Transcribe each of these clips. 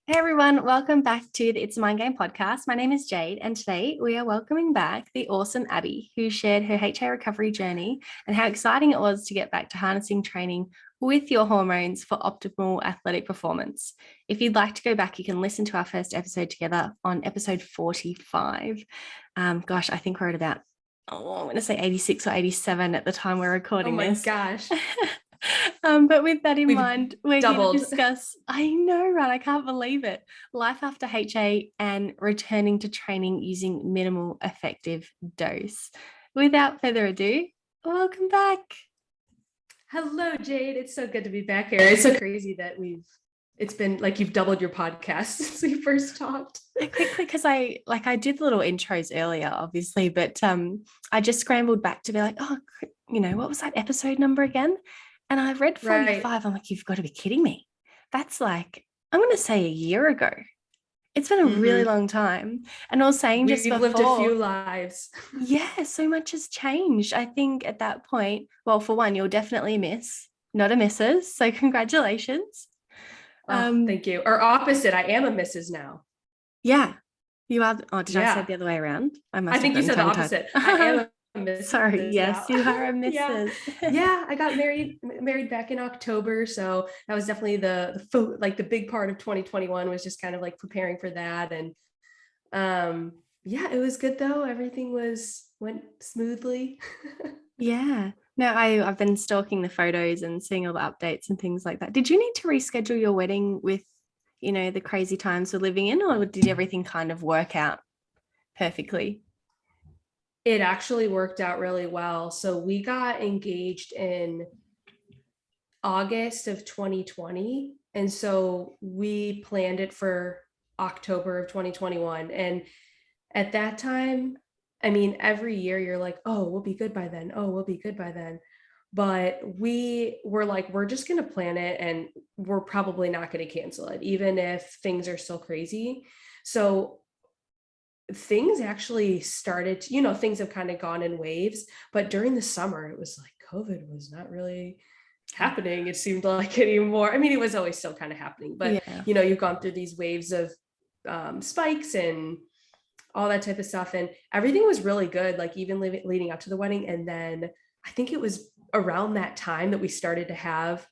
Hey everyone, welcome back to the It's a Mind Game podcast. My name is Jade, and today we are welcoming back the awesome Abby, who shared her HA recovery journey and how exciting it was to get back to harnessing training with your hormones for optimal athletic performance. If you'd like to go back, you can listen to our first episode together on episode 45. I think we're at about, I'm going to say 86 or 87 at the time we're recording this. Oh my gosh. But with that in We've mind, we're doubled. going to discuss, I know, right? I can't believe it. Life after HA and returning to training using minimal effective dose. Without further ado, welcome back. Hello, Jade. It's so good to be back here. It's so crazy that it's been like you've doubled your podcast since we first talked. Quickly, because I did little intros earlier, obviously, but I just scrambled back to be like, what was that episode number again? And I've read 45. Right. I'm like, you've got to be kidding me. That's like, I'm going to say a year ago. It's been a really long time. And I was saying just before. We've lived a few lives. Yeah, so much has changed. I think at that point, well, for one, you're definitely a miss, not a missus. So congratulations. Thank you. Or opposite, I am a missus now. Yeah. You are. Oh, did I say it the other way around? I think you said the opposite. I am a missus. Sorry. Yes, you are a missus. Yeah, I got married back in October. So that was definitely the big part of 2021 was just kind of like preparing for that. And it was good though. Everything went smoothly. Yeah. No, I've been stalking the photos and seeing all the updates and things like that. Did you need to reschedule your wedding with, the crazy times we're living in, or did everything kind of work out perfectly? It actually worked out really well. So we got engaged in August of 2020. And so we planned it for October of 2021. And at that time, I mean, every year you're like, oh, we'll be good by then. Oh, we'll be good by then. But we were like, we're just going to plan it and we're probably not going to cancel it, even if things are still crazy. So things actually started, things have kind of gone in waves, but during the summer, it was like COVID was not really happening. It seemed like anymore. I mean, it was always still kind of happening, but you've gone through these waves of spikes and all that type of stuff. And everything was really good, like even leading up to the wedding. And then I think it was around that time that we started to have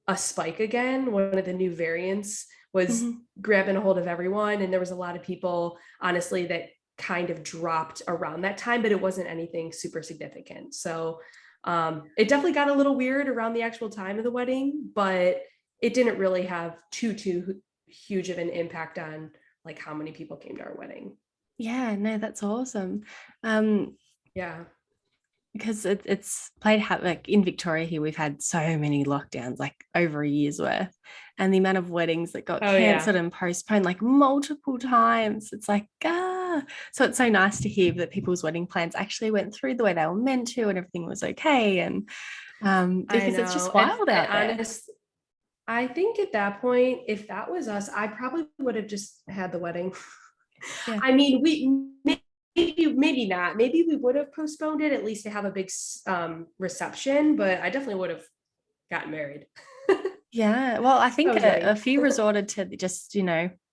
a spike again. One of the new variants was grabbing a hold of everyone. And there was a lot of people, honestly, that kind of dropped around that time, but it wasn't anything super significant. So it definitely got a little weird around the actual time of the wedding, but it didn't really have too huge of an impact on like how many people came to our wedding. Yeah, no, that's awesome. Yeah. Because it's played like in Victoria here, we've had so many lockdowns, like over a year's worth, and the amount of weddings that got cancelled and postponed like multiple times. It's like, so it's so nice to hear that people's wedding plans actually went through the way they were meant to and everything was okay. And because it's just wild out there. I think at that point, if that was us, I probably would have just had the wedding. Yeah. I mean, maybe not. Maybe we would have postponed it at least to have a big reception, but I definitely would have gotten married. Yeah. Well, I think a few resorted to just,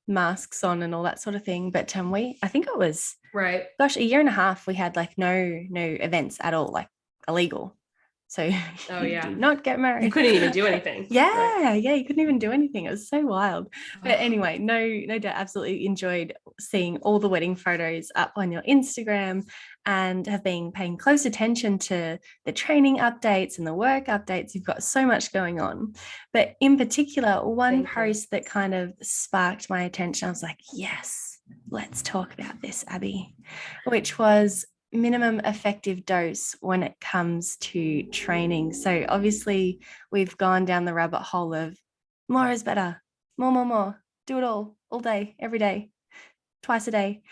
masks on and all that sort of thing. But I think it was, a year and a half, we had like no events at all, like illegal. So you do not get married. You couldn't even do anything. Yeah, you couldn't even do anything. It was so wild. But anyway, no doubt, absolutely enjoyed seeing all the wedding photos up on your Instagram and have been paying close attention to the training updates and the work updates. You've got so much going on. But in particular, one post that kind of sparked my attention, I was like, yes, let's talk about this, Abby, which was minimum effective dose when it comes to training. So obviously we've gone down the rabbit hole of more is better, more, do it all day, every day, twice a day.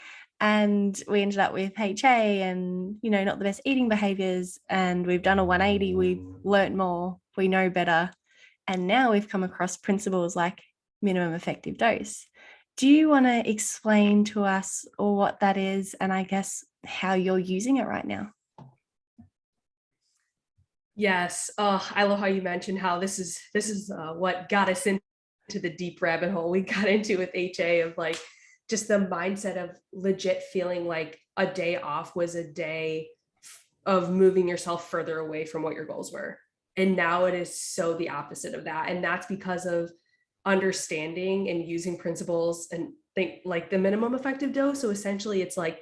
And we ended up with HA and, not the best eating behaviors. And we've done a 180, we've learnt more, we know better. And now we've come across principles like minimum effective dose. Do you want to explain to us what that is and I guess how you're using it right now? Yes. I love how you mentioned how this is what got us into into the deep rabbit hole we got into with HA of like just the mindset of legit feeling like a day off was a day of moving yourself further away from what your goals were. And now it is so the opposite of that. And that's because of understanding and using principles and think like the minimum effective dose. So essentially it's like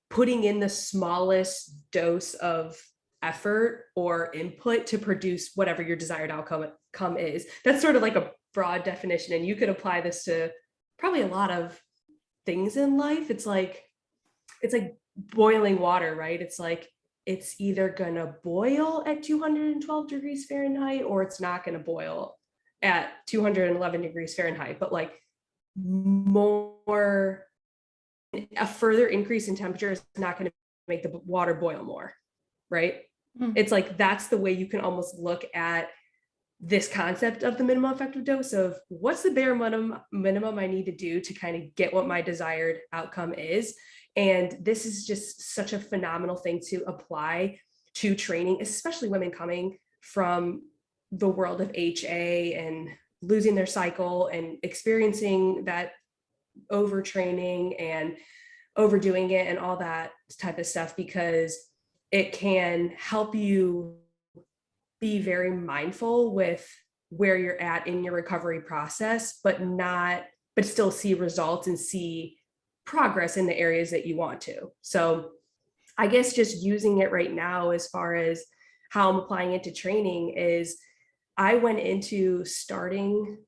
putting in the smallest dose of effort or input to produce whatever your desired outcome is. That's sort of like a broad definition. And you could apply this to probably a lot of things in life. It's like boiling water, right? It's like, it's either gonna boil at 212 degrees Fahrenheit or it's not gonna boil at 211 degrees Fahrenheit. But like a further increase in temperature is not gonna make the water boil more, right? It's like, that's the way you can almost look at this concept of the minimal effective dose of what's the bare minimum I need to do to kind of get what my desired outcome is. And this is just such a phenomenal thing to apply to training, especially women coming from the world of HA and losing their cycle and experiencing that overtraining and overdoing it and all that type of stuff, because it can help you be very mindful with where you're at in your recovery process, but still see results and see progress in the areas that you want to. So I guess just using it right now as far as how I'm applying it to training is I went into starting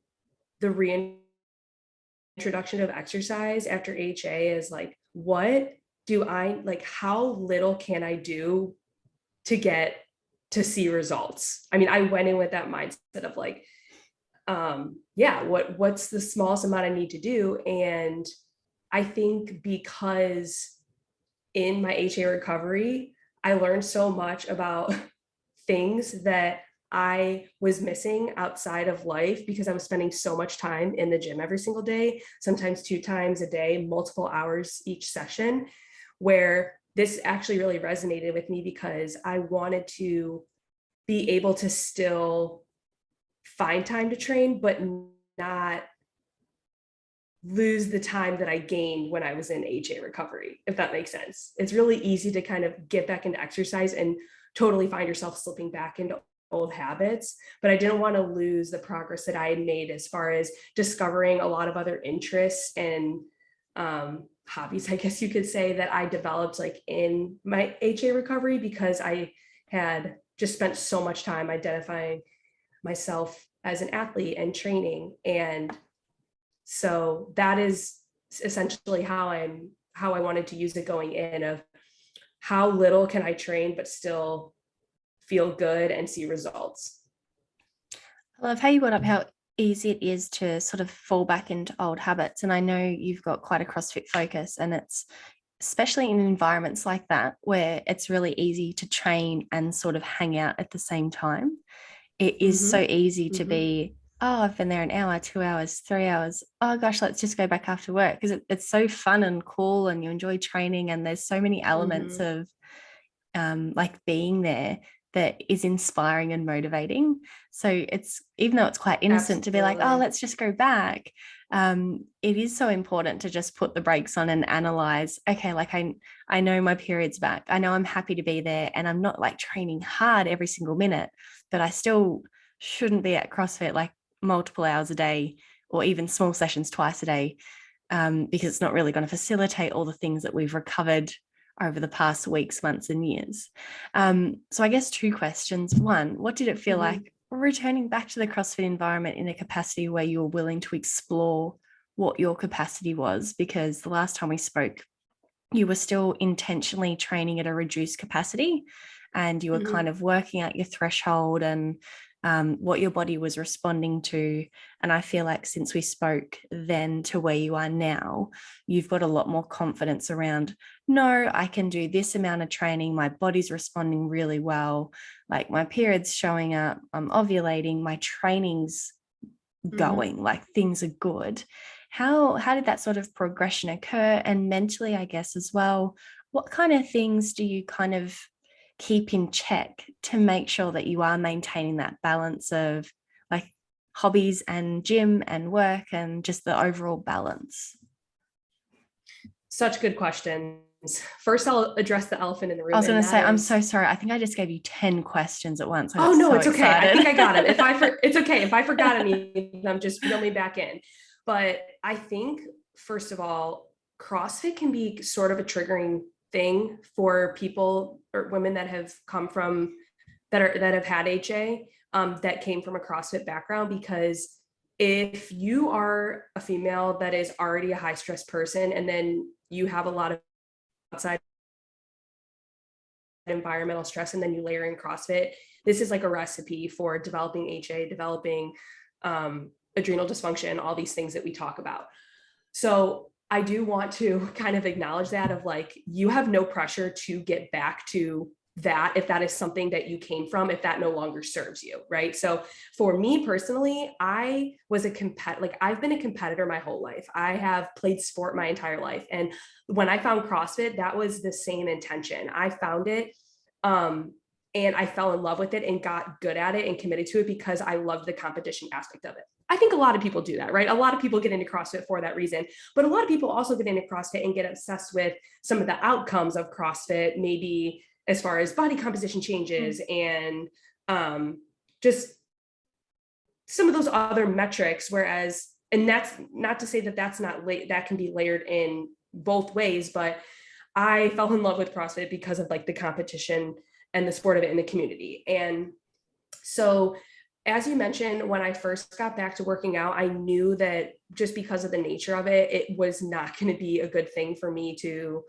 the reintroduction of exercise after HA is like, how little can I do to get to see results? I mean, I went in with that mindset of like, what's the smallest amount I need to do? And I think because in my HA recovery, I learned so much about things that I was missing outside of life because I'm spending so much time in the gym every single day, sometimes 2 times a day, multiple hours each session, where this actually really resonated with me because I wanted to be able to still find time to train, but not lose the time that I gained when I was in HA recovery, if that makes sense. It's really easy to kind of get back into exercise and totally find yourself slipping back into old habits, but I didn't want to lose the progress that I had made as far as discovering a lot of other interests and hobbies, I guess you could say, that I developed like in my HA recovery, because I had just spent so much time identifying myself as an athlete and training. And so that is essentially how I wanted to use it going in, of how little can I train but still feel good and see results. I love how you brought up how easy it is to sort of fall back into old habits. And I know you've got quite a CrossFit focus, and it's especially in environments like that where it's really easy to train and sort of hang out at the same time. It is so easy to be, oh, I've been there an hour, 2 hours, 3 hours. Oh gosh, let's just go back after work, because it's so fun and cool and you enjoy training. And there's so many elements of like being there that is inspiring and motivating. So it's, even though it's quite innocent to be like, oh, let's just go back. It is so important to just put the brakes on and analyze, okay, like I know my period's back. I know I'm happy to be there, and I'm not like training hard every single minute, but I still shouldn't be at CrossFit like multiple hours a day, or even small sessions twice a day, because it's not really going to facilitate all the things that we've recovered over the past weeks, months, and years. So I guess 2 questions. 1, what did it feel like returning back to the CrossFit environment in a capacity where you were willing to explore what your capacity was? Because the last time we spoke, you were still intentionally training at a reduced capacity, and you were kind of working out your threshold and what your body was responding to. And I feel like since we spoke then to where you are now, you've got a lot more confidence around, no, I can do this amount of training. My body's responding really well. Like my period's showing up, I'm ovulating, my training's going, like things are good. How did that sort of progression occur? And mentally, I guess, as well, what kind of things do you kind of keep in check to make sure that you are maintaining that balance of like hobbies and gym and work and just the overall balance? Such good questions. First, I'll address the elephant in the room. I was going And to say, that I'm is, so sorry. I think I just gave you 10 questions at once. I oh got no, so it's okay. excited. I think I got it. It's okay. If I forgot any of them, just reel me back in. But I think, first of all, CrossFit can be sort of a triggering thing for people or women that have come from, that have had HA, that came from a CrossFit background, because if you are a female that is already a high stress person, and then you have a lot of outside environmental stress, and then you layer in CrossFit, this is like a recipe for developing HA, developing adrenal dysfunction, all these things that we talk about. So I do want to kind of acknowledge that, of like, you have no pressure to get back to that if that is something that you came from, if that no longer serves you, right? So for me personally, I was I've been a competitor my whole life. I have played sport my entire life. And when I found CrossFit, that was the same intention. I found it, and I fell in love with it and got good at it and committed to it because I loved the competition aspect of it. I think a lot of people do that, right? A lot of people get into CrossFit for that reason, but a lot of people also get into CrossFit and get obsessed with some of the outcomes of CrossFit, maybe as far as body composition changes and just some of those other metrics. Whereas, and that's not to say that that can be layered in both ways, but I fell in love with CrossFit because of like the competition and the sport of it in the community. And so, as you mentioned, when I first got back to working out, I knew that just because of the nature of it, it was not going to be a good thing for me to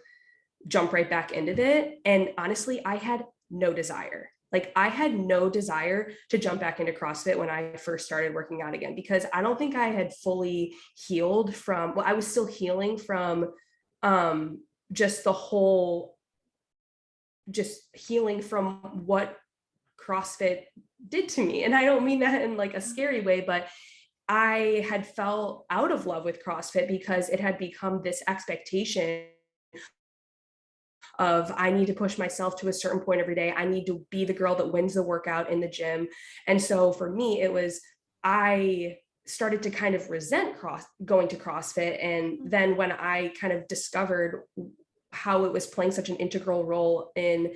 jump right back into it. And honestly, I had no desire. Like, I had no desire to jump back into CrossFit when I first started working out again, because I don't think I had fully healed from, well, I was still healing from just the whole, just healing from what CrossFit did to me. And I don't mean that in like a scary way, but I had fell out of love with CrossFit because it had become this expectation of, I need to push myself to a certain point every day. I need to be the girl that wins the workout in the gym. And so for me, it was, I started to kind of resent going to CrossFit. And then when I kind of discovered how it was playing such an integral role in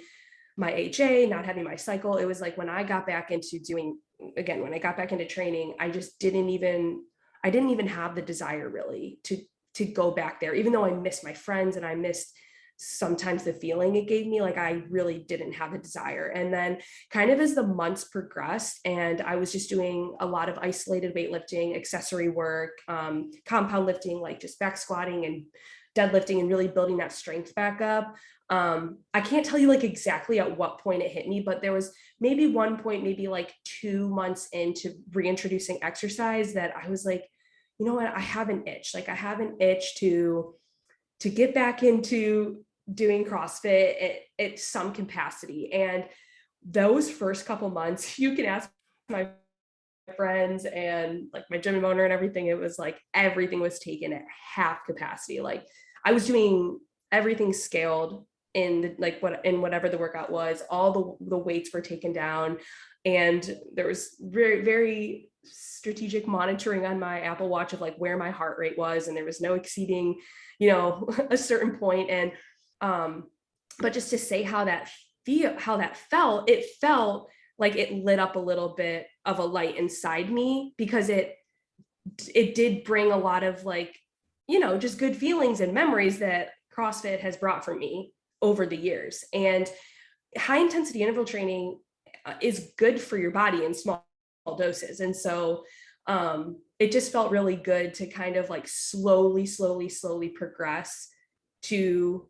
my HA, not having my cycle, it was like, when I got back into when I got back into training, I didn't even have the desire really to go back there, even though I missed my friends and I missed sometimes the feeling it gave me. Like, I really didn't have the desire. And then kind of as the months progressed and I was just doing a lot of isolated weightlifting, accessory work, compound lifting, like just back squatting and deadlifting, and really building that strength back up. I can't tell you like exactly at what point it hit me, but there was maybe one point, maybe like 2 months into reintroducing exercise, that I was like, you know what, I have an itch. Like, I have an itch to get back into doing CrossFit at some capacity. And those first couple months, you can ask my friends and like my gym owner and everything, it was like everything was taken at half capacity. Like, I was doing everything scaled in whatever the workout was. All the weights were taken down, and there was very, very strategic monitoring on my Apple Watch of like where my heart rate was, and there was no exceeding, a certain point. And but just to say how that felt, it felt like it lit up a little bit of a light inside me, because it did bring a lot of like, just good feelings and memories that CrossFit has brought for me over the years. And high intensity interval training is good for your body in small doses. And so it just felt really good to kind of like slowly progress to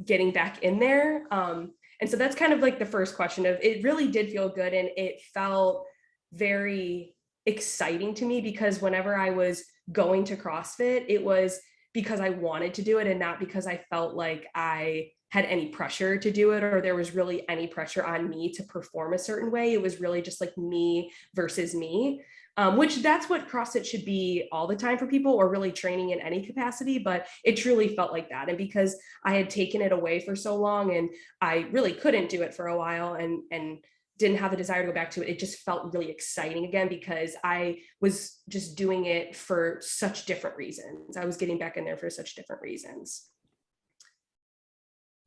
getting back in there. And so that's kind of like the first question of, it really did feel good. And it felt very exciting to me, because whenever I was going to CrossFit, it was because I wanted to do it and not because I felt like I had any pressure to do it, or there was really any pressure on me to perform a certain way. It was really just like me versus me, which that's what CrossFit should be all the time for people, or really training in any capacity. But it truly felt like that. And because I had taken it away for so long and I really couldn't do it for a while, and didn't have the desire to go back to it. It just felt really exciting again because I was just doing it for such different reasons. I was getting back in there for such different reasons.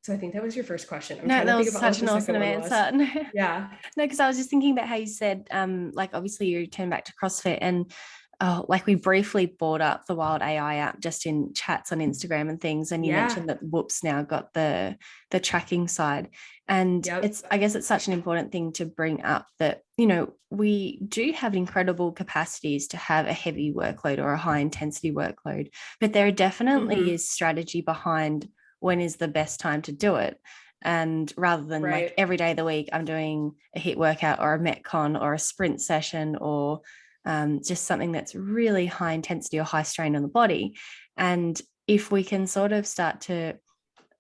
So I think that was your first question. I'm No, trying that to think was about such what an the second awesome one was. answer. No, Yeah. because I was just thinking about how you said, like obviously you returned back to CrossFit, and like we briefly brought up the Wild AI app just in chats on Instagram and things, and you mentioned that Whoops now got the tracking side, and it's, I guess it's such an important thing to bring up that, you know, we do have incredible capacities to have a heavy workload or a high intensity workload, but there definitely is strategy behind when is the best time to do it. And rather than like every day of the week, I'm doing a HIIT workout or a Metcon or a sprint session or just something that's really high intensity or high strain on the body. And if we can sort of start to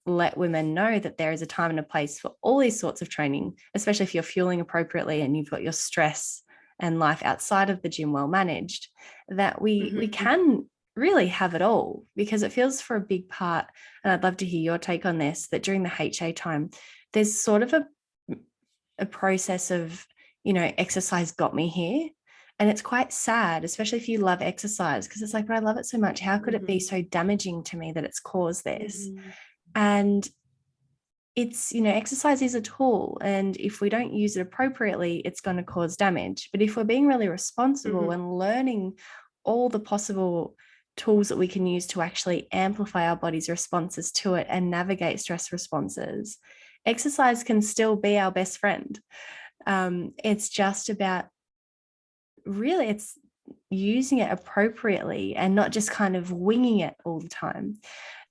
let women know that there is a time and a place for all these sorts of training, especially if you're fueling appropriately and you've got your stress and life outside of the gym well managed, that we can really have it all, because it feels for a big part, and I'd love to hear your take on this, that during the HA time, there's sort of a process of, you know, exercise got me here. And it's quite sad, especially if you love exercise, because it's like, but I love it so much. How could it be so damaging to me that it's caused this? And it's, you know, exercise is a tool. And if we don't use it appropriately, it's going to cause damage. But if we're being really responsible and learning all the possible tools that we can use to actually amplify our body's responses to it and navigate stress responses, exercise can still be our best friend. It's just about, really, it's using it appropriately and not just kind of winging it all the time.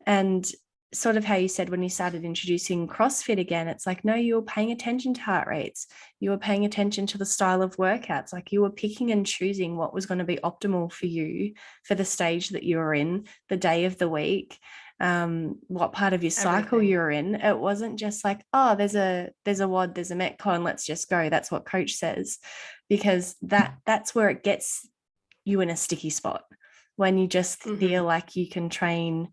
And sort of how you said when you started introducing CrossFit again, it's like, no, you were paying attention to heart rates. You were paying attention to the style of workouts. Like you were picking and choosing what was going to be optimal for you for the stage that you were in, the day of the week, what part of your cycle you're in. It wasn't just like, oh, there's a WOD, there's a Metcon, let's just go. That's what coach says, because that's where it gets you in a sticky spot, when you just feel like you can train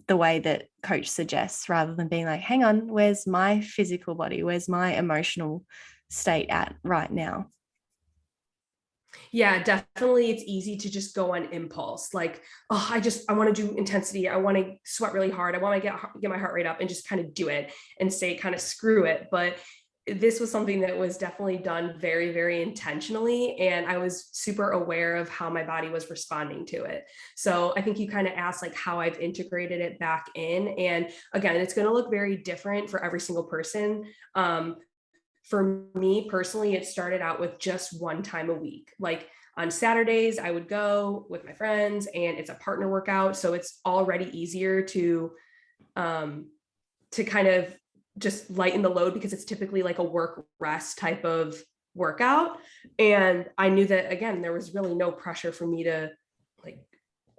the way that coach suggests, rather than being like, hang on, where's my physical body? Where's my emotional state at right now? Yeah, definitely. It's easy to just go on impulse. Like, oh, I want to do intensity. I want to sweat really hard. I want to get my heart rate up and just kind of do it and say kind of screw it. But this was something that was definitely done very, very intentionally. And I was super aware of how my body was responding to it. So I think you kind of asked like how I've integrated it back in. And again, it's going to look very different for every single person. For me personally, it started out with just one time a week. Like on Saturdays, I would go with my friends and it's a partner workout. So it's already easier to kind of just lighten the load, because it's typically like a work rest type of workout. And I knew that, again, there was really no pressure for me to like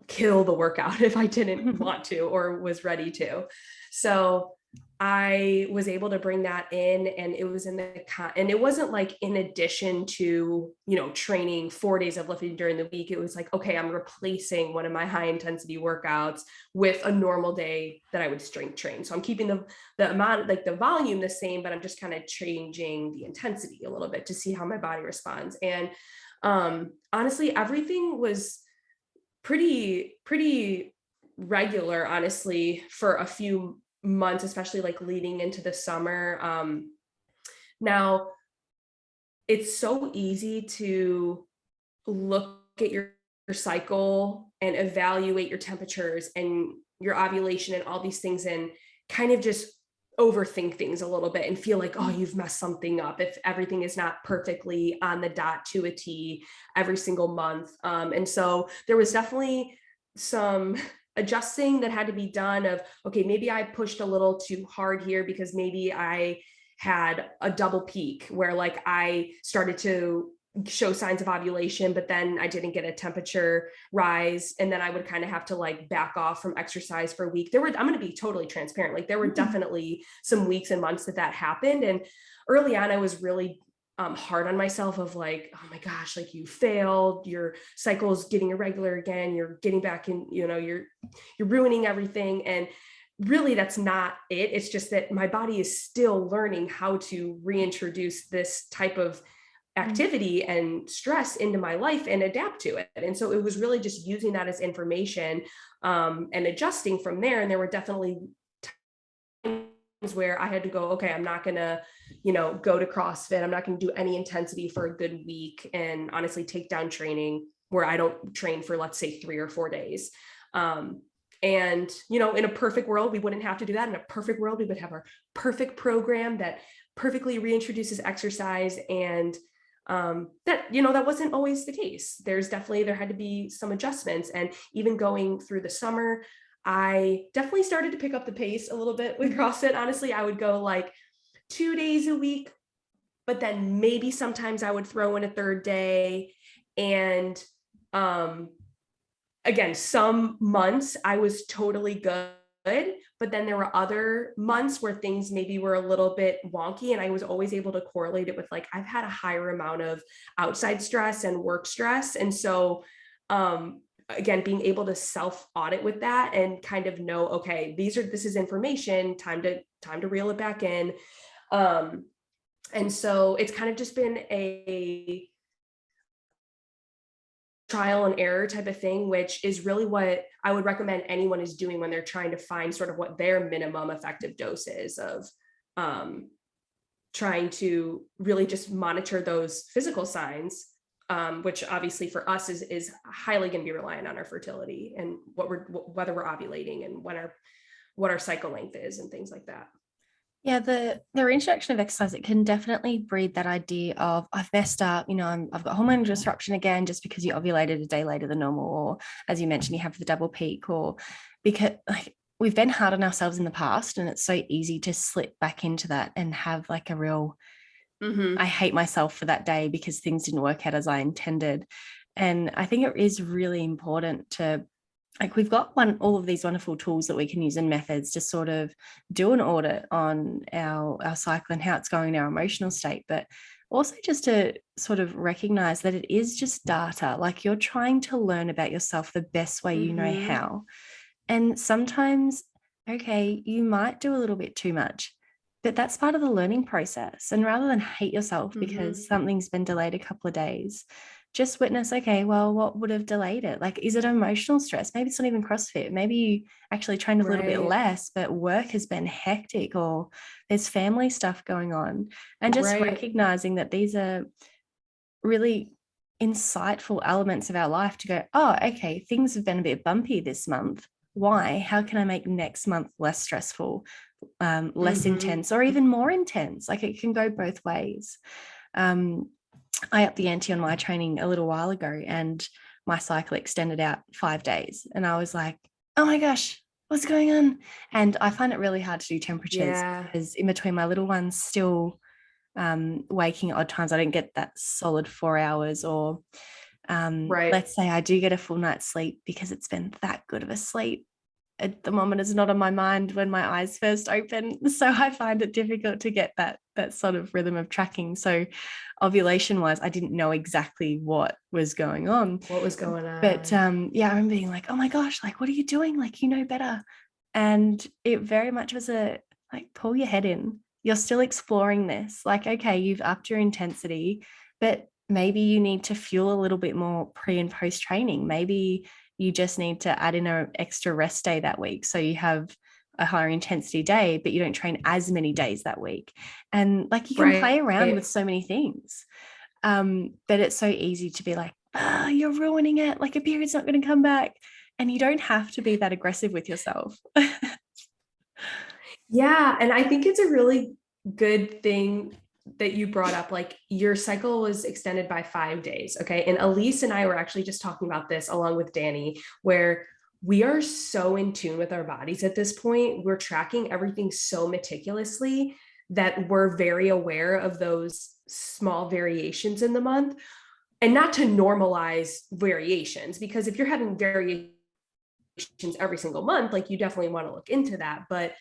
kill the workout if I didn't want to or was ready to. So I was able to bring that in, and it was and it wasn't like in addition to, you know, training 4 days of lifting during the week. It was like, okay, I'm replacing one of my high intensity workouts with a normal day that I would strength train. So I'm keeping the amount, like the volume the same, but I'm just kind of changing the intensity a little bit to see how my body responds. And honestly, everything was pretty regular, honestly, for a few months, especially like leading into the summer. Now it's so easy to look at your cycle and evaluate your temperatures and your ovulation and all these things, and kind of just overthink things a little bit and feel like, oh, you've messed something up if everything is not perfectly on the dot to a T every single month. And so there was definitely some adjusting that had to be done of, okay, maybe I pushed a little too hard here because maybe I had a double peak where like I started to show signs of ovulation, but then I didn't get a temperature rise. And then I would kind of have to like back off from exercise for a week. I'm going to be totally transparent. Like there were definitely some weeks and months that happened. And early on, I was really hard on myself of like, oh my gosh, like you failed, your cycle is getting irregular again, you're getting back in, you know, you're ruining everything. And really that's not it. It's just that my body is still learning how to reintroduce this type of activity and stress into my life and adapt to it. And so it was really just using that as information, and adjusting from there. And there were definitely times where I had to go, okay, I'm not going to, go to CrossFit. I'm not going to do any intensity for a good week, and honestly take down training where I don't train for, let's say, 3 or 4 days. And, in a perfect world, we wouldn't have to do that. In a perfect world, we would have our perfect program that perfectly reintroduces exercise. And that wasn't always the case. There had to be some adjustments. And even going through the summer, I definitely started to pick up the pace a little bit with CrossFit. Honestly, I would go like 2 days a week, but then maybe sometimes I would throw in a third day. And again, some months I was totally good, but then there were other months where things maybe were a little bit wonky, and I was always able to correlate it with, like, I've had a higher amount of outside stress and work stress. And so, again, being able to self audit with that and kind of know, okay, this is information, time to reel it back in. And so it's kind of just been a trial and error type of thing, which is really what I would recommend anyone is doing when they're trying to find sort of what their minimum effective dose is of, trying to really just monitor those physical signs, which obviously for us is highly going to be reliant on our fertility and whether we're ovulating and what our cycle length is and things like that. Yeah, the reintroduction of exercise, it can definitely breed that idea of, I've messed up, I've got hormone disruption again, just because you ovulated a day later than normal, or as you mentioned, you have the double peak, or because we've been hard on ourselves in the past, and it's so easy to slip back into that and have like a real, I hate myself for that day because things didn't work out as I intended. And I think it is really important to, like, we've got all of these wonderful tools that we can use and methods to sort of do an audit on our cycle and how it's going in our emotional state, but also just to sort of recognize that it is just data. Like, you're trying to learn about yourself the best way you know how. And sometimes, okay, you might do a little bit too much, but that's part of the learning process. And rather than hate yourself because something's been delayed a couple of days, just witness, okay, well, what would have delayed it? Like, is it emotional stress? Maybe it's not even CrossFit. Maybe you actually trained a little bit less, but work has been hectic, or there's family stuff going on. And just recognizing that these are really insightful elements of our life to go, oh, okay, things have been a bit bumpy this month. Why? How can I make next month less stressful, less intense, or even more intense? Like, it can go both ways. I upped the ante on my training a little while ago, and my cycle extended out 5 days. And I was like, oh my gosh, what's going on? And I find it really hard to do temperatures because in between my little ones still waking at odd times, I don't get that solid 4 hours, or let's say I do get a full night's sleep because it's been that good of a sleep. The moment is not on my mind when my eyes first open. So I find it difficult to get that sort of rhythm of tracking. So ovulation wise, I didn't know exactly what was going on. But I remember being like, oh my gosh, like, what are you doing? Like, you know better. And it very much was pull your head in. You're still exploring this. Like, okay, you've upped your intensity, but maybe you need to fuel a little bit more pre and post training. Maybe you just need to add in an extra rest day that week, so you have a higher intensity day, but you don't train as many days that week. And like, you can play around with so many things. But it's so easy to be like, you're ruining it. Like, a period's not going to come back. And you don't have to be that aggressive with yourself. Yeah. And I think it's a really good thing that you brought up, like, your cycle was extended by 5 days. Okay. And Elise and I were actually just talking about this along with Danny, where we are so in tune with our bodies at this point. We're tracking everything so meticulously that we're very aware of those small variations in the month, and not to normalize variations, because if you're having variations every single month, like, you definitely want to look into that. But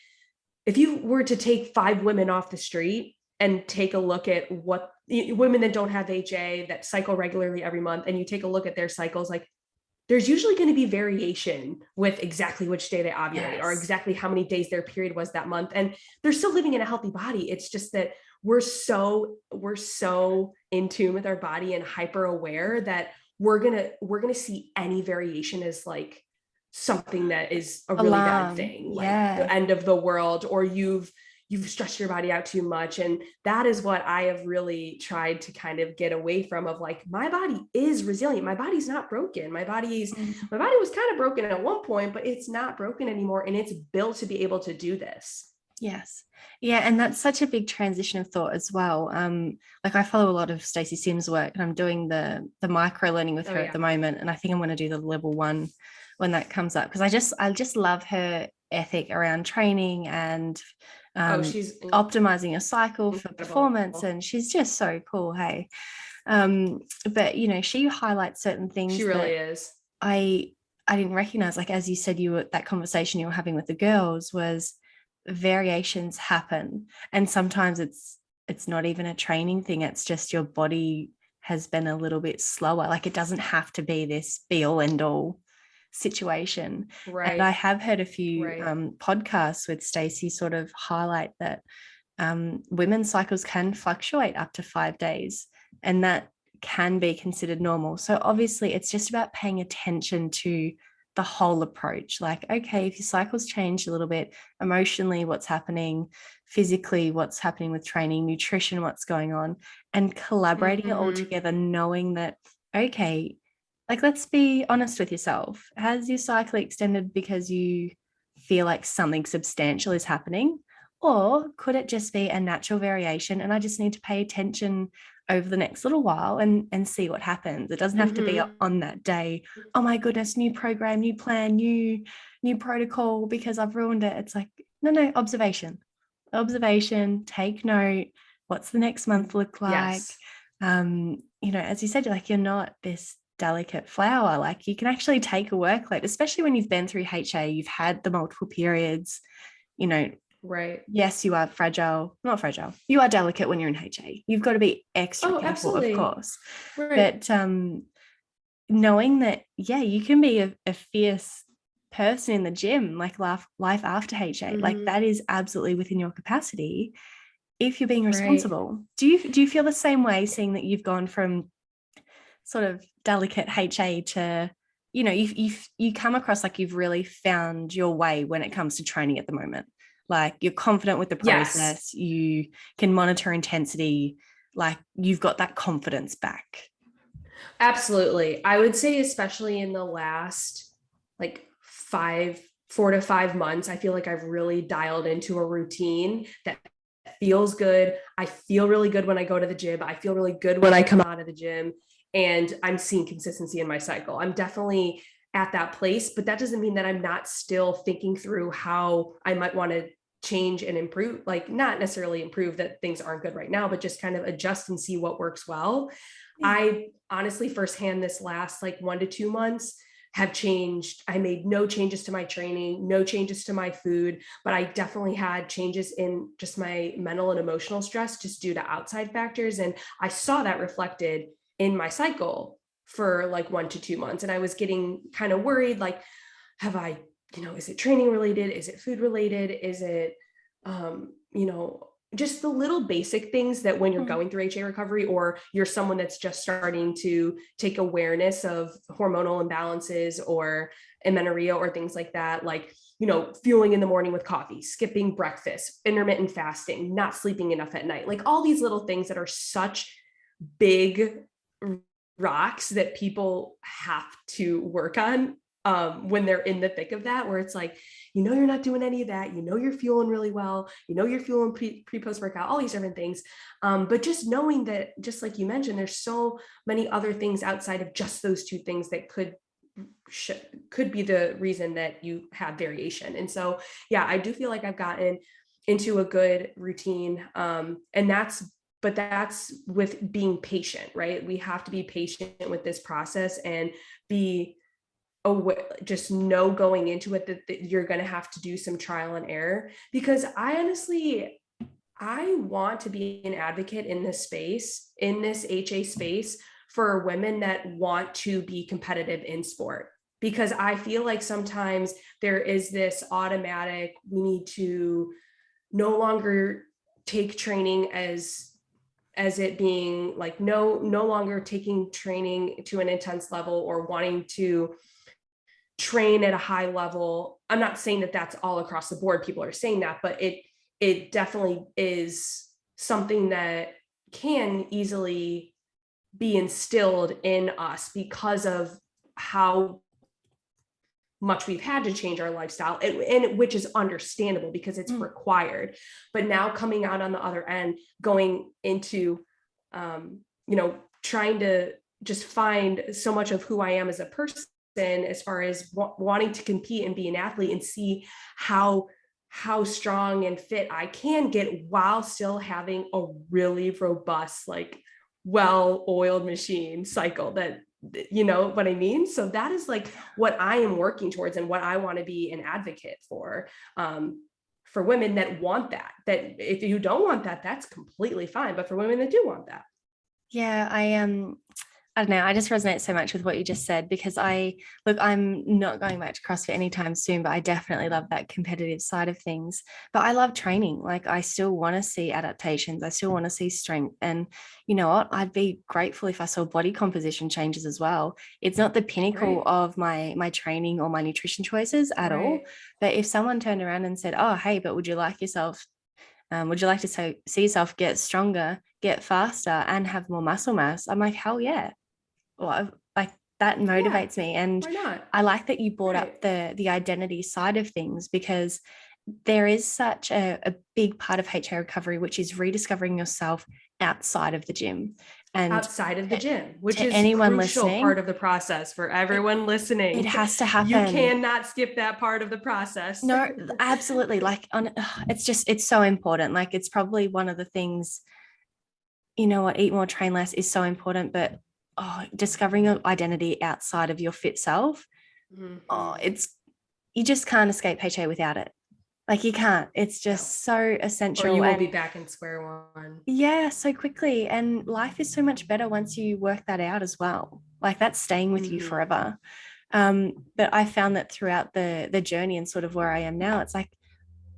if you were to take 5 women off the street and take a look at what women that don't have HA that cycle regularly every month, and you take a look at their cycles, like, there's usually going to be variation with exactly which day they ovulate or Yes. exactly how many days their period was that month. And they're still living in a healthy body. It's just that we're so in tune with our body and hyper aware that we're gonna see any variation as like something that is a really bad Alarm. thing, like the Yeah. end of the world, or you've stressed your body out too much. And that is what I have really tried to kind of get away from, of like, my body is resilient. My body's not broken. My body was kind of broken at one point, but it's not broken anymore. And it's built to be able to do this. Yes. Yeah. And that's such a big transition of thought as well. Like I follow a lot of Stacey Sims' work, and I'm doing the micro learning with her at the moment. And I think I'm going to do the level 1 when that comes up, because I just love her ethic around training and She's optimizing your cycle for incredible. performance. And she's just so cool. Hey. But she highlights certain things She really that is. I didn't recognize, like as you said, that conversation you were having with the girls was variations happen, and sometimes it's not even a training thing, it's just your body has been a little bit slower. Like it doesn't have to be this be all end all situation. Right. And I have heard a few podcasts with Stacey sort of highlight that women's cycles can fluctuate up to 5 days, and that can be considered normal. So obviously it's just about paying attention to the whole approach. Like, okay, if your cycles change a little bit, emotionally, what's happening, physically, what's happening with training, nutrition, what's going on, and collaborating it all together, knowing that, okay, like, let's be honest with yourself. Has your cycle extended because you feel like something substantial is happening? Or could it just be a natural variation? And I just need to pay attention over the next little while and see what happens. It doesn't have to be on that day, oh my goodness, new program, new plan, new protocol, because I've ruined it. It's like, no, observation, take note. What's the next month look like? Yes. As you said, like, you're not this delicate flower. Like, you can actually take a workload, especially when you've been through HA, you've had the multiple periods, Right. Yes, you are fragile, not fragile. You are delicate when you're in HA. You've got to be extra careful, absolutely. of course. Right. But knowing that, you can be a fierce person in the gym, like life after HA, like that is absolutely within your capacity if you're being responsible. Right. Do you feel the same way, seeing that you've gone from sort of delicate HA to, you come across like you've really found your way when it comes to training at the moment? Like, you're confident with the process, you can monitor intensity, like you've got that confidence back. Absolutely. I would say, especially in the last like 4 to 5 months, I feel like I've really dialed into a routine that feels good. I feel really good when I go to the gym. I feel really good when I come out of the gym, and I'm seeing consistency in my cycle. I'm definitely at that place, but that doesn't mean that I'm not still thinking through how I might want to change and improve, like not necessarily improve that things aren't good right now, but just kind of adjust and see what works well. I honestly, firsthand, this last like 1 to 2 months have changed. I made no changes to my training, no changes to my food, but I definitely had changes in just my mental and emotional stress just due to outside factors. And I saw that reflected in my cycle for like 1 to 2 months. And I was getting kind of worried, like, have I, is it training related? Is it food related? Is it, just the little basic things that when you're going through HA recovery, or you're someone that's just starting to take awareness of hormonal imbalances or amenorrhea or things like that, like, fueling in the morning with coffee, skipping breakfast, intermittent fasting, not sleeping enough at night, like all these little things that are such big rocks that people have to work on when they're in the thick of that, where it's like, you're not doing any of that, you're fueling really well, you're fueling pre-post workout, all these different things. But just knowing that, just like you mentioned, there's so many other things outside of just those two things that could be the reason that you have variation. And so, I do feel like I've gotten into a good routine. And that's with being patient, right? We have to be patient with this process and be just know going into it that you're going to have to do some trial and error, because I want to be an advocate in this HA space, for women that want to be competitive in sport. because I feel like sometimes there is this automatic, we need to no longer take training as it being like no longer taking training to an intense level or wanting to train at a high level. I'm not saying that that's all across the board. People are saying that, but it definitely is something that can easily be instilled in us because of how much we've had to change our lifestyle, and which is understandable because it's required. But now coming out on the other end, going into, trying to just find so much of who I am as a person, as far as wanting to compete and be an athlete, and see how strong and fit I can get while still having a really robust, like well-oiled machine cycle that, you know what I mean? So that is like what I am working towards and what I want to be an advocate for women that want that if you don't want that, that's completely fine. But for women that do want that. Yeah, I don't know. I just resonate so much with what you just said, because I'm not going back to CrossFit anytime soon, but I definitely love that competitive side of things. But I love training. Like, I still want to see adaptations. I still want to see strength. And you know what? I'd be grateful if I saw body composition changes as well. It's not the pinnacle of my training or my nutrition choices at all. But if someone turned around and said, "Oh, hey, but would you like to see yourself get stronger, get faster, and have more muscle mass?" I'm like, hell yeah. Well, like, that motivates me. And why not? I like that you brought up the identity side of things, because there is such a big part of HA recovery, which is rediscovering yourself outside of the gym. And outside of the gym, which is anyone crucial listening, part of the process for everyone listening. It has to happen. You cannot skip that part of the process. No, absolutely. Like, it's so important. Like, it's probably one of the things, you know what, eat more, train less is so important, but discovering your identity outside of your fit self, you just can't escape HA without it. Like, you can't. It's just so essential. Or you will be back in square one. Yeah, so quickly. And life is so much better once you work that out as well. Like, that's staying with you forever. But I found that throughout the journey and sort of where I am now, it's like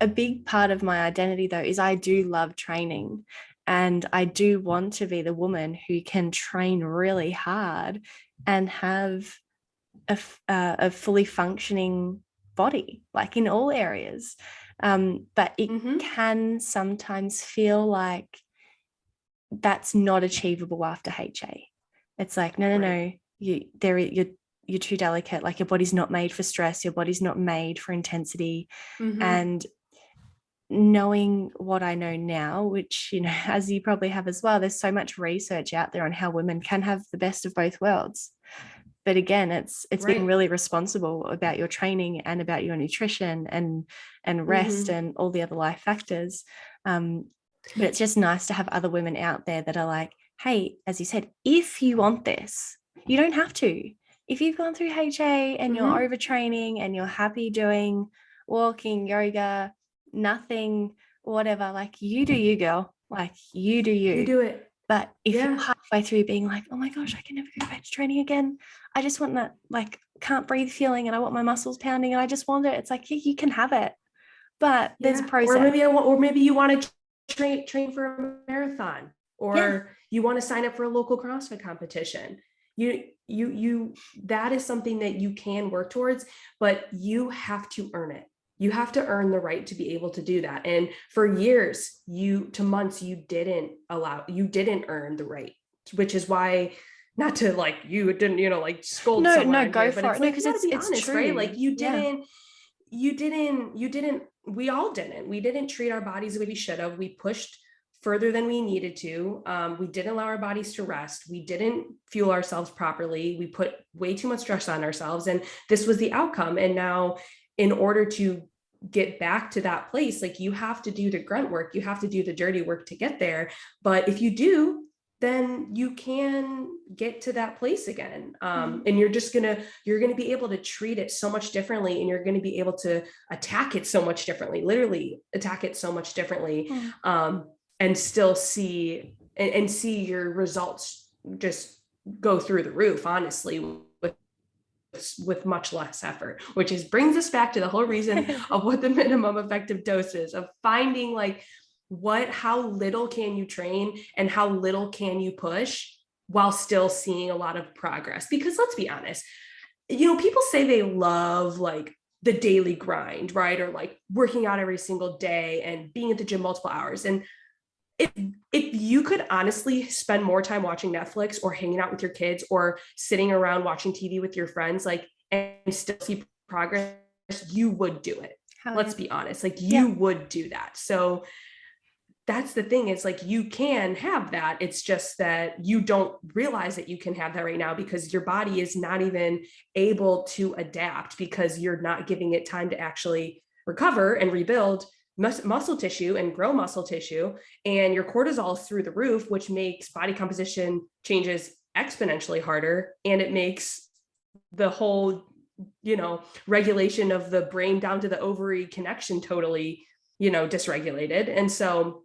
a big part of my identity, though, is I do love training. And I do want to be the woman who can train really hard and have a fully functioning body, like in all areas. But it can sometimes feel like that's not achievable after HA. It's like, no, you're too delicate. Like, your body's not made for stress. Your body's not made for intensity. And knowing what I know now, which, you know, as you probably have as well, there's so much research out there on how women can have the best of both worlds. But again, it's being really responsible about your training and about your nutrition and rest and all the other life factors. But it's just nice to have other women out there that are like, hey, as you said, if you want this, you don't have to. If you've gone through HA and you're overtraining and you're happy doing walking, yoga, nothing, whatever, like, you do you, girl. Like, you do you. You do it. But if you're halfway through being like, oh my gosh, I can never go back to training again, I just want that, like, can't breathe feeling, and I want my muscles pounding, and I just want it. It's like, yeah, you can have it, but there's a process. Or maybe you want to train for a marathon, or you want to sign up for a local CrossFit competition. You that is something that you can work towards, but you have to earn it. You have to earn the right to be able to do that. And for years, months, you didn't earn the right, which is why, not to, like, you didn't, like, scold someone. No, go for it. No, because it's honest, true. Right? Like, you didn't, we all didn't. We didn't treat our bodies the way we should have. We pushed further than we needed to. We didn't allow our bodies to rest. We didn't fuel ourselves properly. We put way too much stress on ourselves. And this was the outcome. And now, in order to get back to that place, like, you have to do the grunt work, you have to do the dirty work to get there. But if you do, then you can get to that place again. And you're going to be able to treat it so much differently, and you're going to be able to attack it so much differently, literally attack it so much differently, and still see your results just go through the roof, honestly, with much less effort, which brings us back to the whole reason of what the minimum effective dose is, of finding like how little can you train and how little can you push while still seeing a lot of progress. Because let's be honest, people say they love like the daily grind, right? Or like working out every single day and being at the gym multiple hours. And if you could honestly spend more time watching Netflix or hanging out with your kids or sitting around watching TV with your friends, like, and still see progress, you would do it. Let's be honest, like you would do that. So that's the thing, is like you can have that. It's just that you don't realize that you can have that right now because your body is not even able to adapt, because you're not giving it time to actually recover and rebuild muscle tissue and grow muscle tissue. And your cortisol is through the roof, which makes body composition changes exponentially harder. And it makes the whole, regulation of the brain down to the ovary connection totally, dysregulated. And so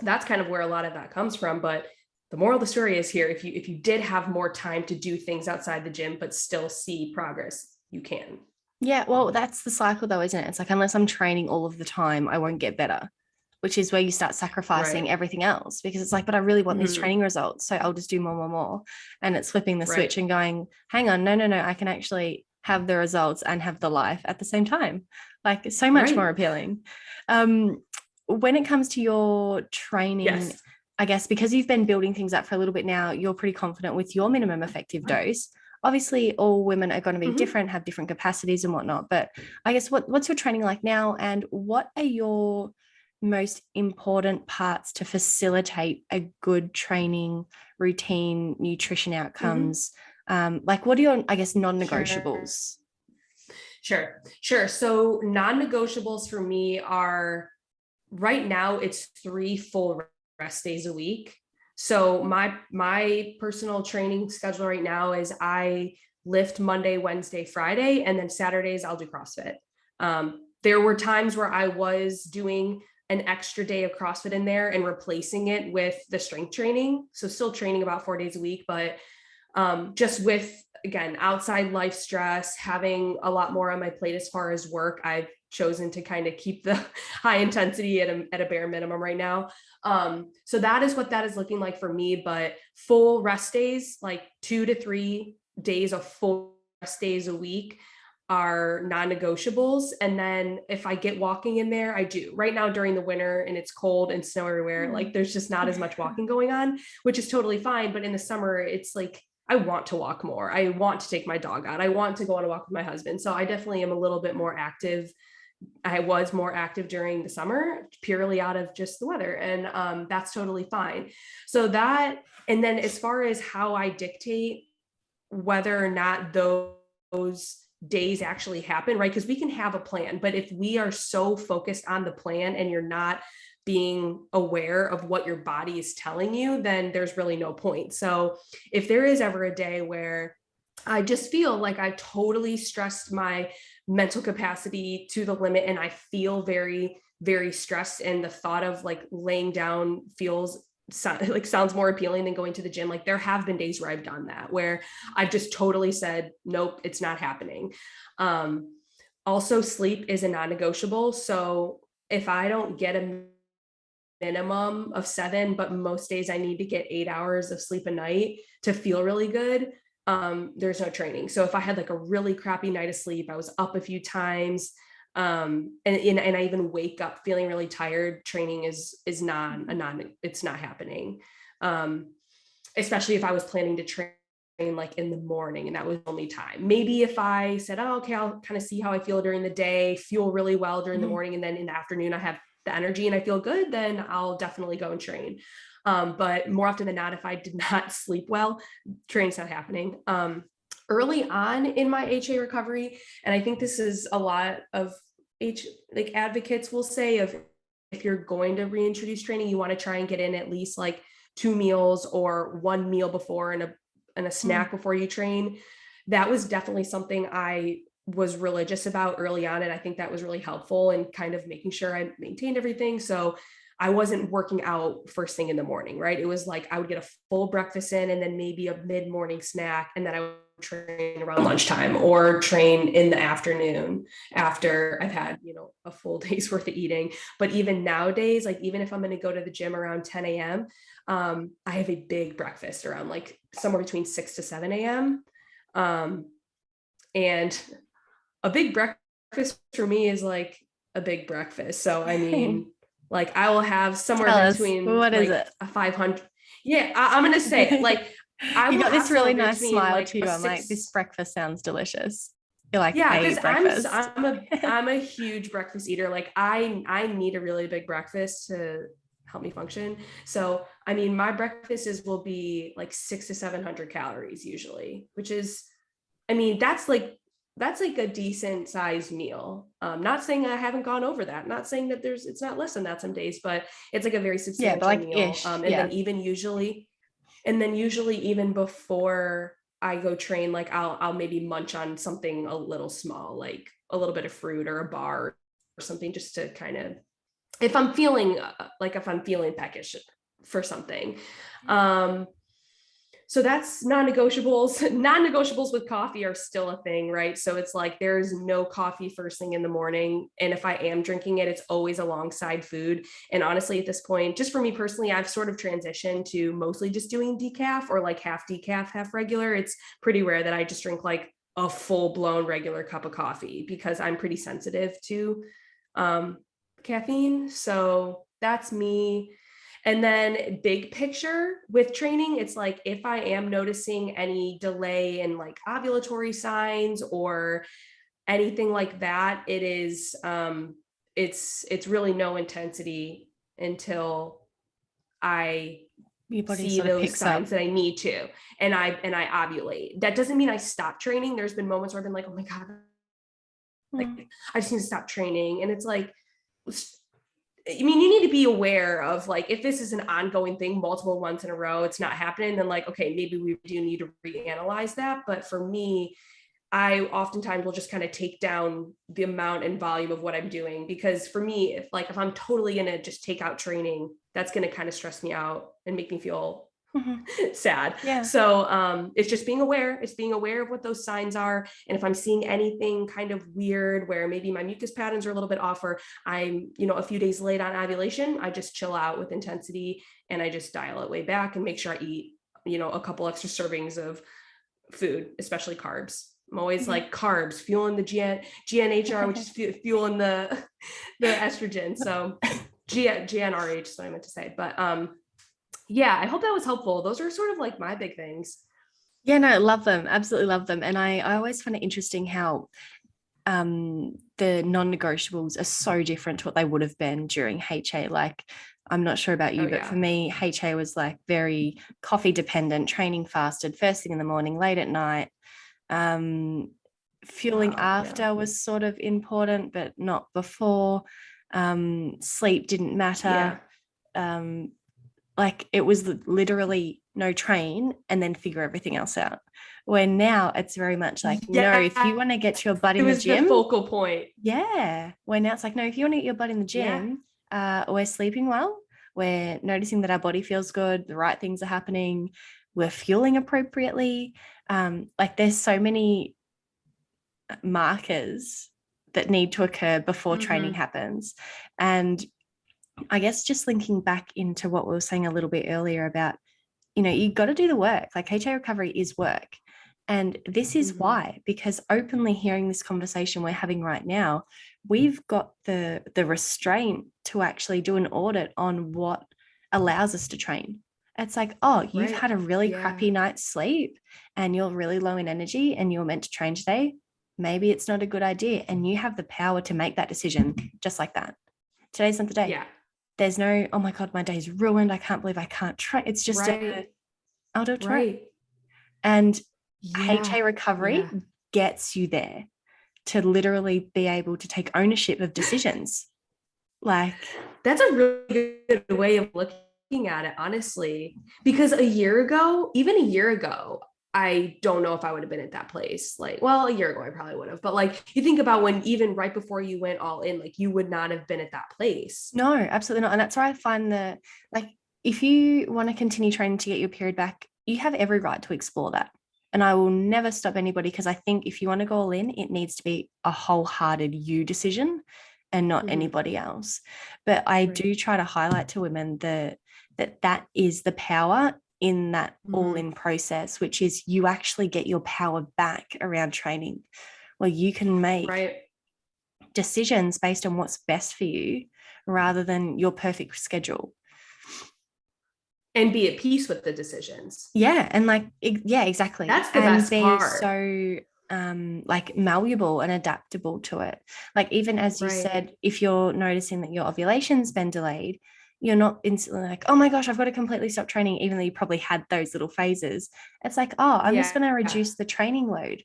that's kind of where a lot of that comes from. But the moral of the story is here, if you did have more time to do things outside the gym, but still see progress, you can. Yeah, well, that's the cycle though, isn't it? It's like, unless I'm training all of the time, I won't get better, which is where you start sacrificing everything else, because it's like, but I really want these training results. So I'll just do more. And it's flipping the switch and going, hang on, no, I can actually have the results and have the life at the same time. Like, it's so much more appealing. When it comes to your training, I guess because you've been building things up for a little bit now, you're pretty confident with your minimum effective dose. Obviously, all women are going to be different, have different capacities and whatnot. But I guess what's your training like now, and what are your most important parts to facilitate a good training routine, nutrition outcomes? Like, what are your, I guess, non-negotiables? Sure. So non-negotiables for me are, right now it's 3 full rest days a week. So my personal training schedule right now is I lift Monday, Wednesday, Friday, and then Saturdays I'll do CrossFit. There were times where I was doing an extra day of CrossFit in there and replacing it with the strength training. So still training about 4 days a week, but just with, again, outside life stress, having a lot more on my plate as far as work, I've chosen to kind of keep the high intensity at a bare minimum right now. So that is what that is looking like for me. But full rest days, like 2 to 3 days of full rest days a week, are non-negotiables. And then if I get walking in there, I do. Right now during the winter and it's cold and snow everywhere, like there's just not as much walking going on, which is totally fine. But in the summer, it's like, I want to walk more. I want to take my dog out. I want to go on a walk with my husband. So I definitely am a little bit more active. I was more active during the summer, purely out of just the weather. And that's totally fine. So that, and then as far as how I dictate whether or not those days actually happen, right? Because we can have a plan, but if we are so focused on the plan and you're not being aware of what your body is telling you, then there's really no point. So if there is ever a day where I just feel like I totally stressed my mental capacity to the limit and I feel very, very stressed, and the thought of like laying down sounds more appealing than going to the gym. Like there have been days where I've done that, where I've just totally said, nope, it's not happening. Also, sleep is a non-negotiable. So if I don't get a minimum of 7, but most days I need to get 8 hours of sleep a night to feel really good, there's no training. So if I had like a really crappy night of sleep, I was up a few times, and I even wake up feeling really tired, training is it's not happening. Especially if I was planning to train like in the morning and that was only time. Maybe if I said, oh, okay, I'll kind of see how I feel during the day, feel really well during the morning, and then in the afternoon I have the energy and I feel good, then I'll definitely go and train. But more often than not, if I did not sleep well, training's not happening. Early on in my HA recovery, and I think this is a lot of advocates will say, if you're going to reintroduce training, you want to try and get in at least like 2 meals or 1 meal before and a snack before you train. That was definitely something I was religious about early on. And I think that was really helpful in kind of making sure I maintained everything. So I wasn't working out first thing in the morning, right? It was like I would get a full breakfast in and then maybe a mid-morning snack, and then I would train around lunchtime or train in the afternoon after I've had, a full day's worth of eating. But even nowadays, like even if I'm going to go to the gym around 10 a.m., I have a big breakfast around like somewhere between 6 to 7 a.m. And a big breakfast for me is like a big breakfast. So, I mean, like I will have somewhere between what like is it? a 500. Yeah, I'm going to say it. Like I You will got have this really somewhere nice between smile like to you. a I'm like, this breakfast sounds delicious. You're like, yeah, a because breakfast. I'm a huge breakfast eater. Like I need a really big breakfast to help me function. So I mean, my breakfasts will be like 600 to 700 calories usually, which is, I mean, that's like a decent sized meal. Not saying I haven't gone over that. Not saying that it's not less than that some days, but it's like a very Yeah, but substantial like meal. ish. And Yeah. then usually even before I go train, like I'll maybe munch on something a little small, like a little bit of fruit or a bar or something, just to kind of, if I'm feeling peckish for something. So that's non-negotiables. Non-negotiables with coffee are still a thing, right? So it's like there's no coffee first thing in the morning. And if I am drinking it, it's always alongside food. And honestly, at this point, just for me personally, I've sort of transitioned to mostly just doing decaf or like half decaf, half regular. It's pretty rare that I just drink like a full-blown regular cup of coffee because I'm pretty sensitive to caffeine. So that's me. And then big picture with training, it's like if I am noticing any delay in like ovulatory signs or anything like that, it is it's really no intensity until I Your body see sort of those picks up. signs that I need to, and I ovulate. That doesn't mean I stop training. There's been moments where I've been like, oh my God, like I just need to stop training. And it's like, I mean, you need to be aware of like, if this is an ongoing thing, multiple months in a row, it's not happening, then like, okay, maybe we do need to reanalyze that. But for me, I oftentimes will just kind of take down the amount and volume of what I'm doing, because for me, if I'm totally going to just take out training, that's going to kind of stress me out and make me feel sad. Yeah. So it's just being aware. It's being aware of what those signs are. And if I'm seeing anything kind of weird where maybe my mucus patterns are a little bit off, or I'm, a few days late on ovulation, I just chill out with intensity and I just dial it way back and make sure I eat, a couple extra servings of food, especially carbs. I'm always like carbs, fueling the GNHR, which is fueling the estrogen. So GnRH is what I meant to say. But yeah, I hope that was helpful. Those are sort of like my big things. Yeah, no, love them. Absolutely love them. And I always find it interesting how the non-negotiables are so different to what they would have been during HA. Like, I'm not sure about you, but for me, HA was like very coffee dependent, training fasted, first thing in the morning, late at night. Fueling after was sort of important, but not before. Sleep didn't matter. Like it was literally no train and then figure everything else out. Where now it's very much like, no, if you want to get your butt in the gym, the focal point. Yeah. Where now it's like, no, if you want to get your butt in the gym, we're sleeping well. We're noticing that our body feels good. The right things are happening. We're fueling appropriately. Like there's so many markers that need to occur before training happens. And I guess just linking back into what we were saying a little bit earlier about, you got to do the work. Like HA recovery is work. And this is why, because openly hearing this conversation we're having right now, we've got the restraint to actually do an audit on what allows us to train. It's like, oh, you've had a really crappy night's sleep and you're really low in energy and you're meant to train today. Maybe it's not a good idea. And you have the power to make that decision just like that. Today's not the day. Yeah. There's no, oh my God, my day's ruined. I can't believe I can't train. It's just I'll do it tomorrow. And HA recovery gets you there to literally be able to take ownership of decisions. Like that's a really good way of looking at it, honestly, because even a year ago, I don't know if I would have been at that place. Like, well, a year ago, I probably would have, but like you think about when, even right before you went all in, like you would not have been at that place. No, absolutely not. And that's why I find if you want to continue training to get your period back, you have every right to explore that. And I will never stop anybody, because I think if you want to go all in, it needs to be a wholehearted you decision and not anybody else. But I do try to highlight to women that is the power in that all in process, which is you actually get your power back around training, where you can make decisions based on what's best for you rather than your perfect schedule. And be at peace with the decisions. Yeah. And like, yeah, exactly. That's the best part. So like malleable and adaptable to it. Like, even as you said, if you're noticing that your ovulation's been delayed, you're not instantly like, oh my gosh, I've got to completely stop training, even though you probably had those little phases. It's like, oh, I'm just going to reduce the training load.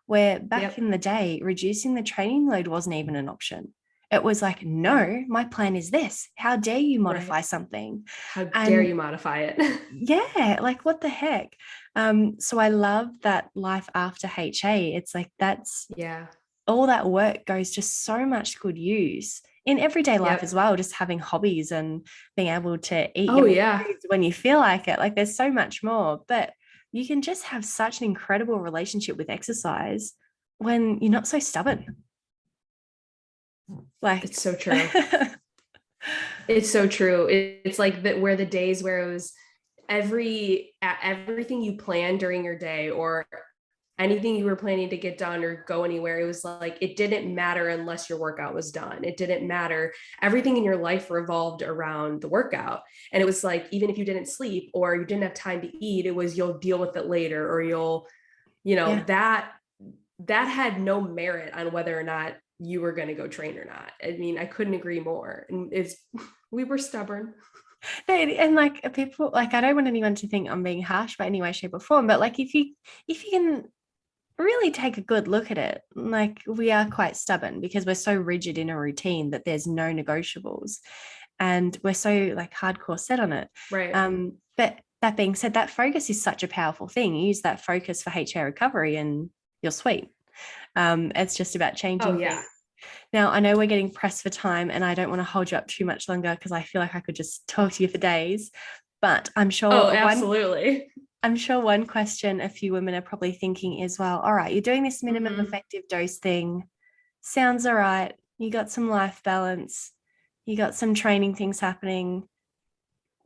Where back in the day, reducing the training load wasn't even an option. It was like, no, my plan is this. How dare you modify something? How dare you modify it? Yeah, like what the heck? So I love that life after HA. It's like that's all that work goes to so much good use in everyday life as well, just having hobbies and being able to eat your foods when you feel like it. Like there's so much more, but you can just have such an incredible relationship with exercise when you're not so stubborn. Like, it's so true. It's so true. It's like that, where the days where it was everything you planned during your day or anything you were planning to get done or go anywhere, it was like, it didn't matter unless your workout was done. It didn't matter. Everything in your life revolved around the workout. And it was like, even if you didn't sleep or you didn't have time to eat, it was, you'll deal with it later, or you'll, that had no merit on whether or not you were going to go train or not. I mean, I couldn't agree more. And we were stubborn. And like people, like I don't want anyone to think I'm being harsh by any way, shape, or form, but like if you can really take a good look at it, like we are quite stubborn because we're so rigid in a routine that there's no negotiables, and we're so like hardcore set on it. But that being said, that focus is such a powerful thing. You use that focus for HA recovery and you're sweet. It's just about changing things. Now, I know we're getting pressed for time and I don't want to hold you up too much longer because I feel like I could just talk to you for days, but I'm sure. Oh, absolutely. I'm sure one question a few women are probably thinking is, well, all right, you're doing this minimum effective dose thing. Sounds all right. You got some life balance. You got some training things happening.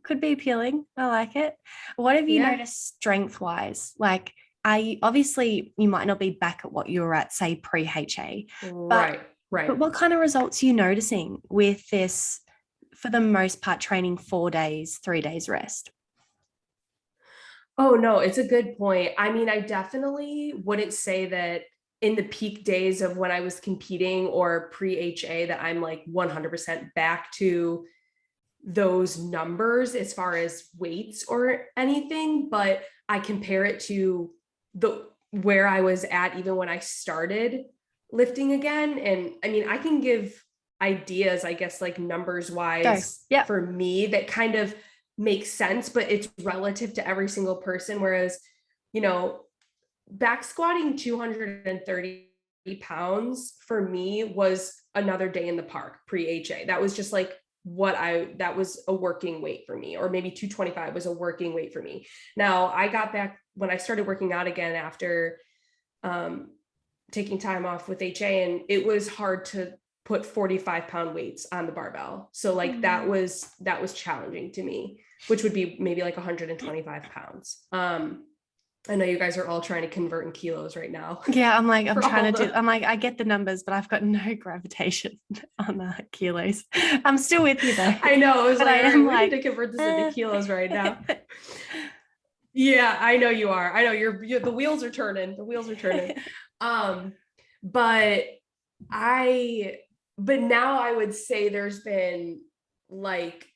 Could be appealing. I like it. What have you noticed strength-wise? Like, obviously you might not be back at what you were at, say, pre-HA. But what kind of results are you noticing with this, for the most part, training 4 days, 3 days rest? Oh, no, it's a good point. I mean, I definitely wouldn't say that in the peak days of when I was competing or pre-HA that I'm like 100% back to those numbers as far as weights or anything, but I compare it to where I was at even when I started lifting again. And I mean, I can give ideas, I guess, like numbers wise for me that kind of makes sense, but it's relative to every single person. Whereas, back squatting 230 pounds for me was another day in the park pre-HA. That was just like that was a working weight for me, or maybe 225 was a working weight for me. Now I got back when I started working out again after taking time off with HA, and it was hard to put 45-pound weights on the barbell. So like that was challenging to me, which would be maybe like 125 pounds. I know you guys are all trying to convert in kilos right now. Yeah, I'm like, I get the numbers, but I've got no gravitation on the kilos. I'm still with you though. I know. I was like, we need to convert this into kilos right now. Yeah, I know you are. I know you're the wheels are turning. The wheels are turning. But now I would say there's been like,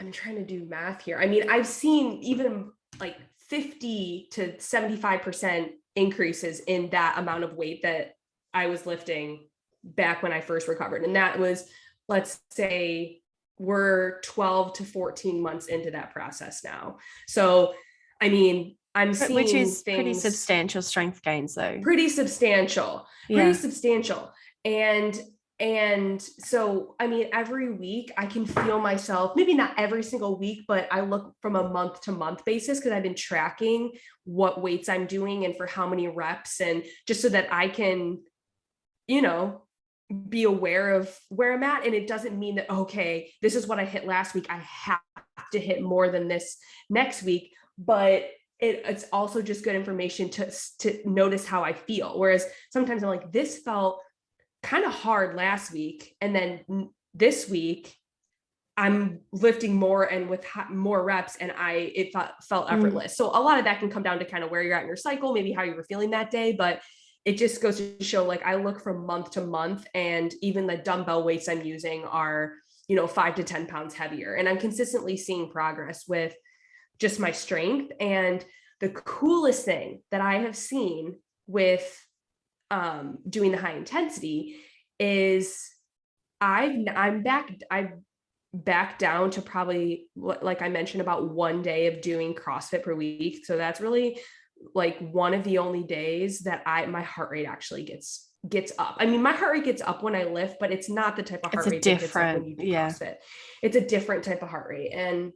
I'm trying to do math here. I mean, I've seen even like 50 to 75% increases in that amount of weight that I was lifting back when I first recovered. And that was, let's say, we're 12 to 14 months into that process now. So, I mean, I'm seeing which is things, pretty substantial strength gains though. Pretty substantial. And And so, I mean, every week I can feel myself, maybe not every single week, but I look from a month to month basis because I've been tracking what weights I'm doing and for how many reps, and just so that I can, you know, be aware of where I'm at. And it doesn't mean that, okay, this is what I hit last week, I have to hit more than this next week. But it's also just good information to notice how I feel. Whereas sometimes I'm like, this felt kind of hard last week, and then this week I'm lifting more and with more reps, and it felt effortless. So a lot of that can come down to kind of where you're at in your cycle, maybe how you were feeling that day. But it just goes to show, like, I look from month to month, and even the dumbbell weights I'm using are, 5 to 10 pounds heavier, and I'm consistently seeing progress with just my strength. And the coolest thing that I have seen with doing the high intensity is I'm back down to probably, like I mentioned, about 1 day of doing CrossFit per week. So that's really like one of the only days that my heart rate actually gets up. I mean, my heart rate gets up when I lift, but it's not the type of heart rate that gets up when you do CrossFit. It's a different type of heart rate. And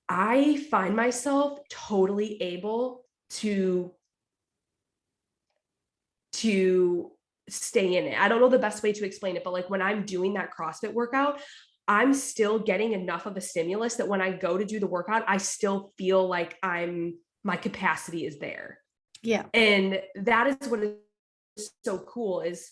I find myself totally able to stay in it. I don't know the best way to explain it, but like when I'm doing that CrossFit workout, I'm still getting enough of a stimulus that when I go to do the workout, I still feel like my capacity is there. Yeah. And that is what is so cool, is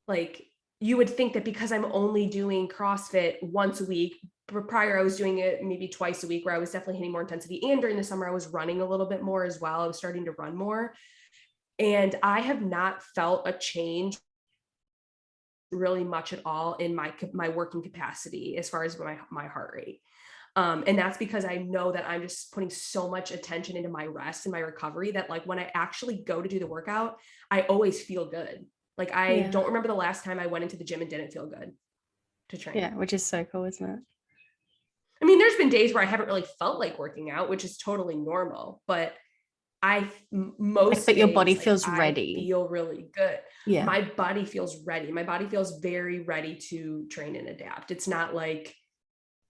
like, you would think that because I'm only doing CrossFit once a week, prior I was doing it maybe twice a week, where I was definitely hitting more intensity. And during the summer, I was running a little bit more as well. I was starting to run more. And I have not felt a change really much at all in my working capacity as far as my heart rate. And that's because I know that I'm just putting so much attention into my rest and my recovery that, like, when I actually go to do the workout, I always feel good. Like, I don't remember the last time I went into the gym and didn't feel good to train. Yeah, which is so cool, isn't it? I mean, there's been days where I haven't really felt like working out, which is totally normal, but your body feels ready. I feel really good. Yeah. My body feels ready. My body feels very ready to train and adapt. It's not like,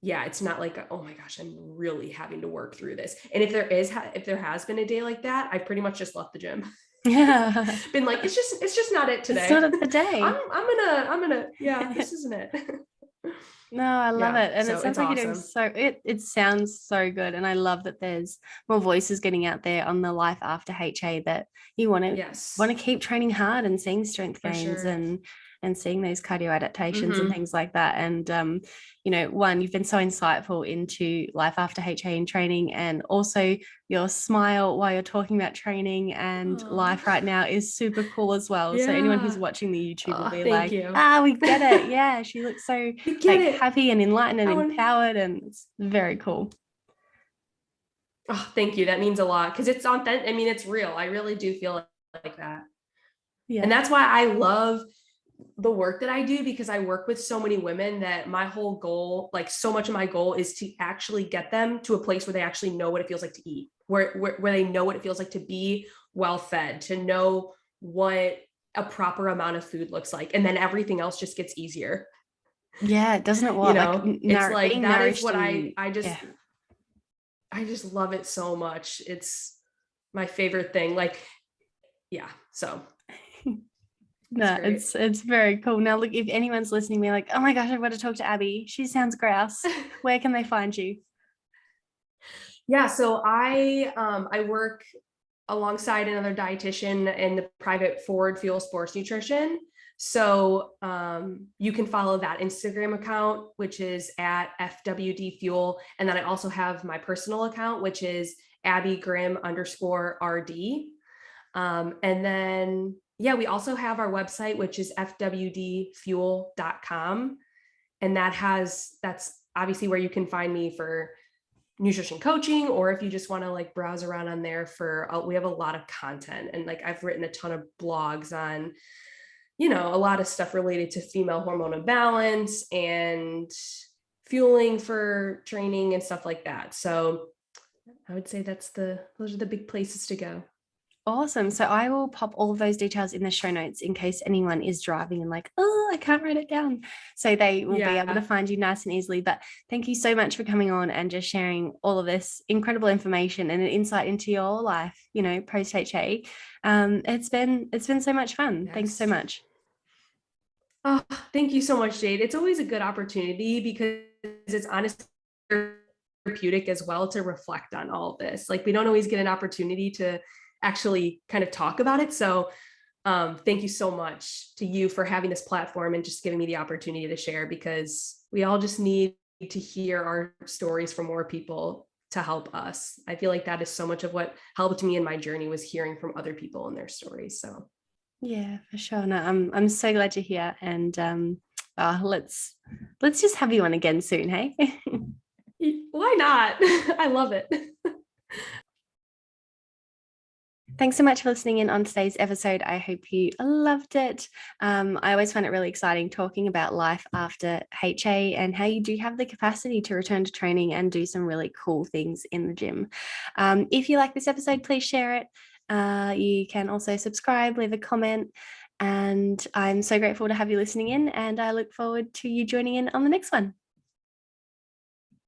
oh my gosh, I'm really having to work through this. And if there has been a day like that, I pretty much just left the gym. Yeah. Been like, it's just not it today. It's not the day. I'm gonna, this isn't it. No, I love it. And so it sounds like awesome. you're doing it sounds so good. And I love that there's more voices getting out there on the life after HA, that you want to keep training hard and seeing strength gains and seeing those cardio adaptations and things like that. And one, you've been so insightful into life after HA and training, and also your smile while you're talking about training and life right now is super cool as well. So anyone who's watching the YouTube will be like, we get it. Yeah, she looks so happy and enlightened and empowered, and it's very cool. Oh, thank you. That means a lot, because it's authentic. I mean, it's real. I really do feel like that. Yeah. And that's why I love the work that I do, because I work with so many women that my whole goal, like so much of my goal, is to actually get them to a place where they actually know what it feels like to eat, where they know what it feels like to be well fed, to know what a proper amount of food looks like. And then everything else just gets easier. Yeah, doesn't it? What, it's like, that is what I just love it so much. It's my favorite thing. Like, so. No, it's very cool. Now, look, if anyone's listening, be like, oh my gosh, I've got to talk to Abby. She sounds grouse. Where can they find you? Yeah, so I work alongside another dietitian in the private Forward Fuel Sports Nutrition. So you can follow that Instagram account, which is at FWD Fuel. And then I also have my personal account, which is AbbyGrim_RD. And then, we also have our website, which is fwdfuel.com. And that's obviously where you can find me for nutrition coaching, or if you just want to like browse around on there we have a lot of content. And like, I've written a ton of blogs on, a lot of stuff related to female hormone imbalance and fueling for training and stuff like that. So I would say those are the big places to go. Awesome. So I will pop all of those details in the show notes in case anyone is driving and like, oh, I can't write it down. So they will be able to Yeah. find you nice and easily. But thank you so much for coming on and just sharing all of this incredible information and an insight into your life, you know, post HA. It's been so much fun. Thanks so Yes. much. Oh, thank you so much, Jade. It's always a good opportunity because it's honestly therapeutic as well to reflect on all of this. Like we don't always get an opportunity to actually kind of talk about it. So thank you so much to you for having this platform and just giving me the opportunity to share, because we all just need to hear our stories from more people to help us. I feel like that is so much of what helped me in my journey, was hearing from other people and their stories. So Yeah, for sure. No, I'm so glad you're here. And let's just have you on again soon, hey? why not? I love it. Thanks so much for listening in on today's episode. I hope you loved it. I always find it really exciting talking about life after HA and how you do have the capacity to return to training and do some really cool things in the gym. If you like this episode, please share it. You can also subscribe, leave a comment. And I'm so grateful to have you listening in, and I look forward to you joining in on the next one.